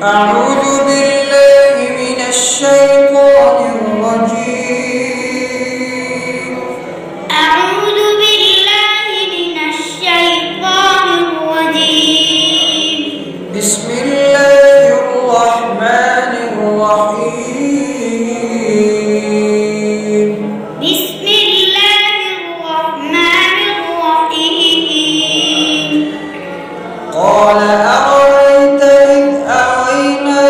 أعوذ بالله من الشيطان الرجيم. أعوذ بالله من الشيطان الرجيم. بسم الله الرحمن الرحيم. بسم الله الرحمن الرحيم. قال أرأيت إذ أوينا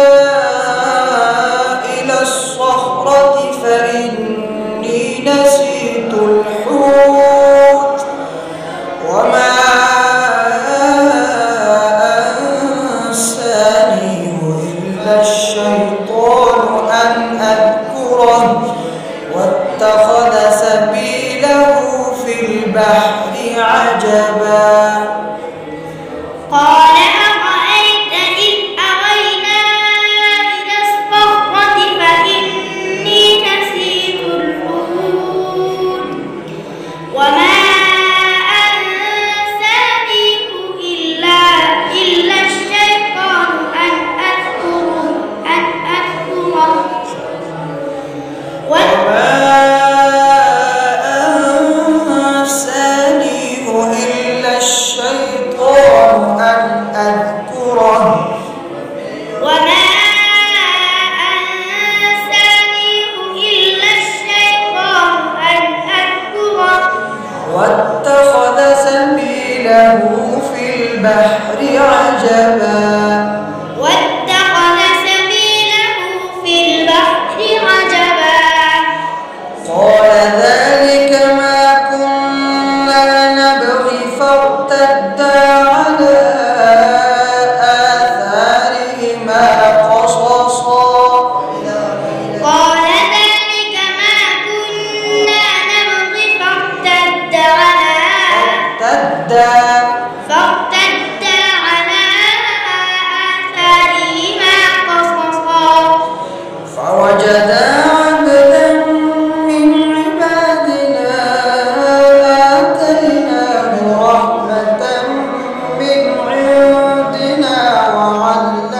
إلى الصخرة فإني نسيت الحوت وما أنسانيه إلا الشيطان أن أذكره واتخذ سبيله في البحر عجبا. قال أرأيت إذ أوينا إلى الصخرة فإني نسيت الحوت وما أنسانيه إلا الشيطان أن أذكره وما أنسانيه إلا الشيطان أن أذكره وما أنسانيه إلا الشيطان أن أذكره واتخذ سبيله في البحر عجبا. واتخذ سبيله في البحر عجبا. قال ذلك ما كنا نبغي فارتدا على آثارهما قصصا. قال ذلك ما كنا نبغي فارتدا على آثارهما قصصا. فوجدا عبدا من عبادنا آتيناه رحمة من عندنا وعلمناه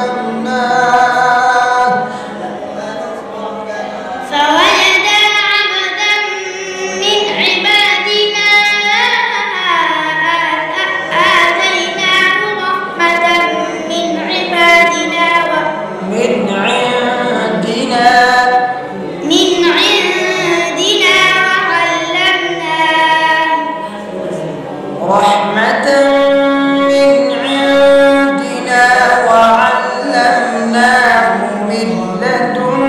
فوجدا عبدا من عبادنا آتيناه رحمة من عندنا وعلمناه من لدنا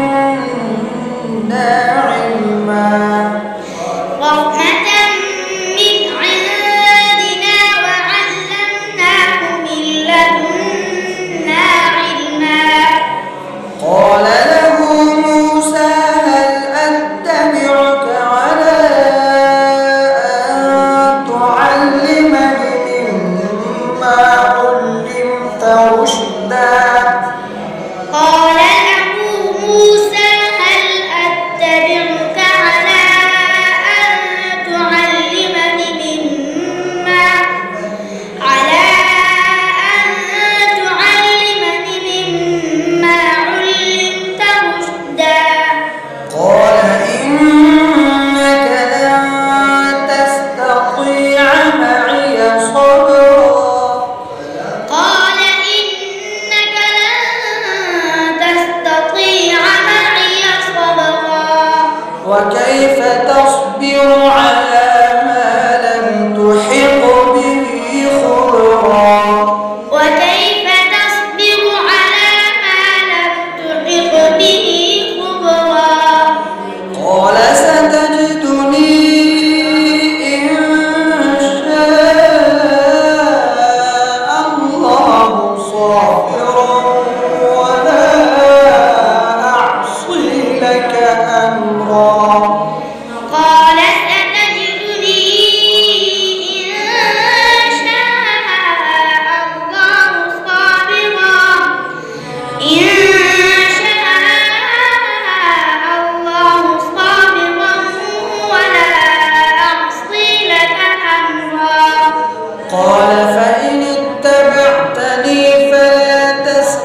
علما. رحمة من عندنا وعلمناه من لدنا علما. قال له موسى هل أتبعك على أن تعلمني مما علمت رشدا. قال له موسى هل أتبعك على أن تعلمني مما علمت رشدا. قال إنك لن تستطيع معي صبرا. قال إنك لن تستطيع معي صبرا. وكيف تصبر على ما لم تحط به خبرا. وكيف تصبر على ما لم تحط به خبرا. قال ستجدني إن شاء الله صابرا ولا أعصي لك أمرا. قال ستجدني إن شاء الله صابرا ولا أعصي لك أمرا. قال فإن اتبعتني فلا تسألني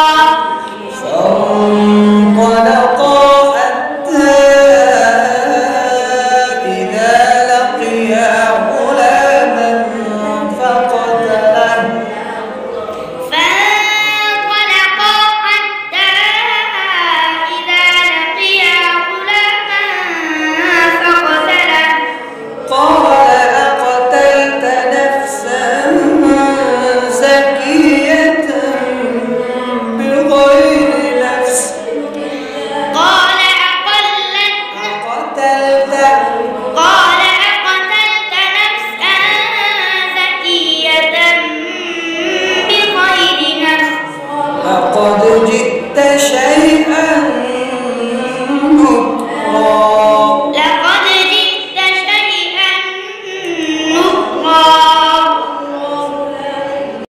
صابرا